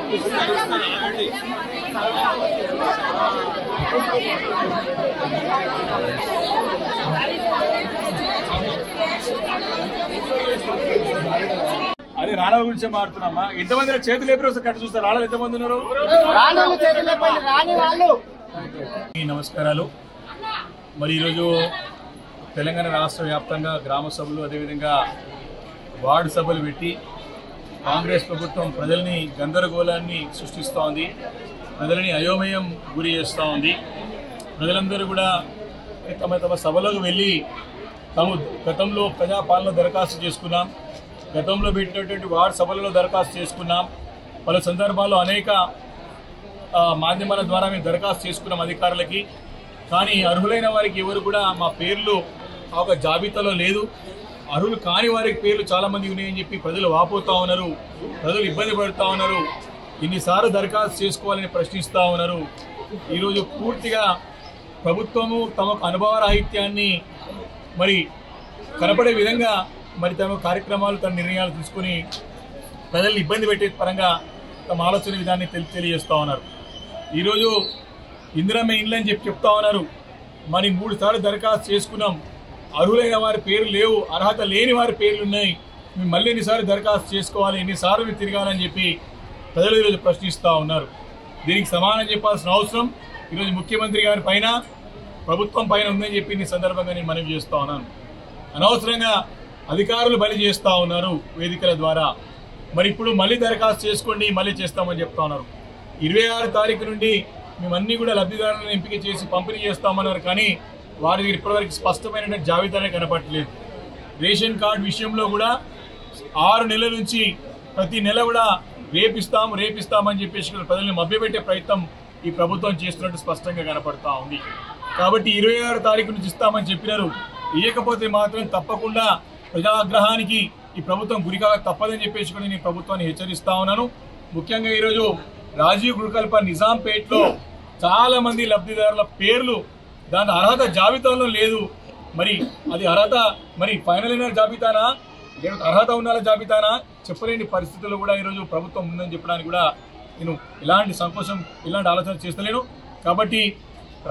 అదే రాణాల గురించి మాట్లాడుతున్నామా? ఎంతమంది చేతులు లేపి ఒకసారి కట్టు చూస్తారు. రాణాలు ఎంతమంది ఉన్నారు? నమస్కారాలు. మరి ఈరోజు తెలంగాణ రాష్ట్ర వ్యాప్తంగా గ్రామ సభలు అదేవిధంగా వార్డు సభలు పెట్టి కాంగ్రెస్ ప్రభుత్వం ప్రజల్ని గందరగోళాన్ని సృష్టిస్తూ ఉంది, ప్రజలని అయోమయం గురి చేస్తూ ఉంది. ప్రజలందరూ కూడా తమ తమ సభలకు వెళ్ళి తాము గతంలో ప్రజాపాలన దరఖాస్తు చేసుకున్నాం, గతంలో పెట్టినటువంటి వార్డు సభలలో దరఖాస్తు చేసుకున్నాం, పలు సందర్భాల్లో అనేక మాధ్యమాల ద్వారా మేము దరఖాస్తు చేసుకున్నాం అధికారులకి. కానీ అర్హులైన వారికి ఎవరు కూడా మా పేర్లు ఒక జాబితాలో లేదు. అర్హులు కాని వారికి పేర్లు చాలా మంది ఉన్నాయని చెప్పి ప్రజలు వాపోతూ ఉన్నారు, ప్రజలు ఇబ్బంది పడుతూ ఉన్నారు. ఇన్నిసార్లు దరఖాస్తు చేసుకోవాలని ప్రశ్నిస్తూ ఉన్నారు. ఈరోజు పూర్తిగా ప్రభుత్వము తమకు అనుభవ రాహిత్యాన్ని మరి కనపడే విధంగా మరి తమ కార్యక్రమాలు తమ నిర్ణయాలు తీసుకుని ప్రజల్ని ఇబ్బంది పెట్టే పరంగా తమ ఆలోచన విధాన్ని తెలియజేస్తూ ఉన్నారు. ఈరోజు ఇందిరమ్మ ఇండ్లు అని చెప్తా ఉన్నారు. మరి 3 సార్లు దరఖాస్తు చేసుకున్నాం, అర్హులైన వారి పేర్లు లేవు, అర్హత లేని వారి పేర్లు ఉన్నాయి, మేము మళ్ళీ ఎన్నిసార్లు దరఖాస్తు చేసుకోవాలి, ఎన్నిసార్లు తిరగాలని చెప్పి ప్రజలు ఈరోజు ప్రశ్నిస్తూ ఉన్నారు. దీనికి సమాధానం చెప్పాల్సిన అవసరం ఈరోజు ముఖ్యమంత్రి గారి పైన ప్రభుత్వం పైన ఉందని చెప్పి ఈ సందర్భంగా నేను మనవి చేస్తూ ఉన్నాను. అనవసరంగా అధికారులు బలి చేస్తూ ఉన్నారు వేదికల ద్వారా. మరి ఇప్పుడు మళ్ళీ దరఖాస్తు చేసుకోండి, మళ్ళీ చేస్తామని చెప్తా ఉన్నారు. 26 తారీఖు నుండి మేమన్నీ కూడా లబ్ధిదారులను ఎంపిక చేసి పంపిణీ చేస్తామన్నారు. కానీ వారి దగ్గర ఇప్పటివరకు స్పష్టమైన జాబితానే కనపడలేదు. రేషన్ కార్డు విషయంలో కూడా 6 నెలల నుంచి ప్రతి నెల కూడా రేపిస్తామని చెప్పేసి ప్రజల్ని మభ్యపెట్టే ప్రయత్నం ఈ ప్రభుత్వం చేస్తున్నట్టు స్పష్టంగా కనపడతా ఉంది. కాబట్టి 26 తారీఖు నుంచి ఇస్తామని చెప్పినారు, ఇవ్వకపోతే మాత్రం తప్పకుండా ప్రజాగ్రహానికి ఈ ప్రభుత్వం గురికాక తప్పదని చెప్పేసి కూడా నేను ప్రభుత్వాన్ని హెచ్చరిస్తా ఉన్నాను. ముఖ్యంగా ఈరోజు రాజీవ్ గురుకల్ప నిజాంపేట్లో చాలా మంది లబ్ధిదారుల పేర్లు దాని అర్హత జాబితాలో లేదు. మరి అది అర్హత మరి ఫైనల్ అయిన జాబితానా లేదా అర్హత ఉన్న జాబితానా చెప్పలేని పరిస్థితుల్లో కూడా ఈరోజు ప్రభుత్వం ఉందని చెప్పడానికి కూడా నేను ఇలాంటి సంకోచం ఇలాంటి ఆలోచన చేస్తలేను. కాబట్టి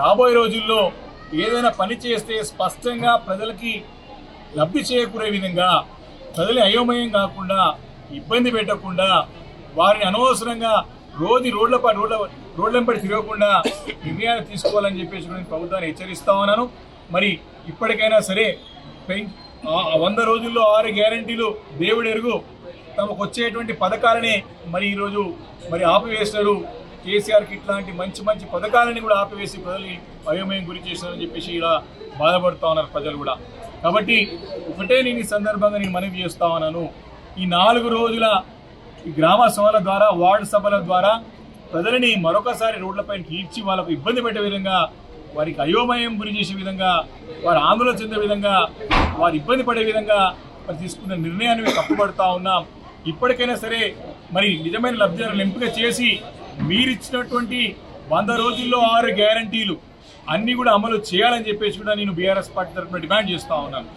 రాబోయే రోజుల్లో ఏదైనా పని చేస్తే స్పష్టంగా ప్రజలకి లబ్ధి చేకూరే విధంగా, ప్రజలు అయోమయం కాకుండా, ఇబ్బంది పెట్టకుండా, వారిని అనవసరంగా రోడ్లంపడి తిరగకుండా నిర్ణయాలు తీసుకోవాలని చెప్పేసి నేను ప్రభుత్వాన్ని హెచ్చరిస్తా ఉన్నాను. మరి ఇప్పటికైనా సరే 100 రోజుల్లో 6 గ్యారంటీలు దేవుడు ఎరుగు తమకు వచ్చేటువంటి పథకాలని మరి ఈరోజు మరి ఆపివేసినారు. కేసీఆర్కి ఇట్లాంటి మంచి మంచి పథకాలని కూడా ఆపివేసి ప్రజల్ని అయోమయం గురి చేసినారని చెప్పేసి ఇలా బాధపడుతూ ఉన్నారు ప్రజలు కూడా. కాబట్టి ఒకటే నేను ఈ సందర్భంగా నేను మనవి చేస్తా ఉన్నాను, ఈ 4 రోజుల ఈ గ్రామ సభల ద్వారా వార్డు సభల ద్వారా ప్రజలని మరొకసారి రోడ్లపైన తీర్చి వాళ్ళకు ఇబ్బంది పెట్టే విధంగా, వారికి అయోమయం గురి చేసే విధంగా, వారు ఆందోళన చెందే విధంగా, వారు ఇబ్బంది పడే విధంగా మరి తీసుకున్న నిర్ణయాన్ని తప్పుపడతా ఉన్నాం. ఇప్పటికైనా సరే మరి నిజమైన లబ్ధిదారులను ఎంపిక చేసి మీరిచ్చినటువంటి 100 రోజుల్లో 6 గ్యారంటీలు అన్ని కూడా అమలు చేయాలని చెప్పేసి కూడా నేను బీఆర్ఎస్ పార్టీ తరఫున డిమాండ్ చేస్తా ఉన్నాను.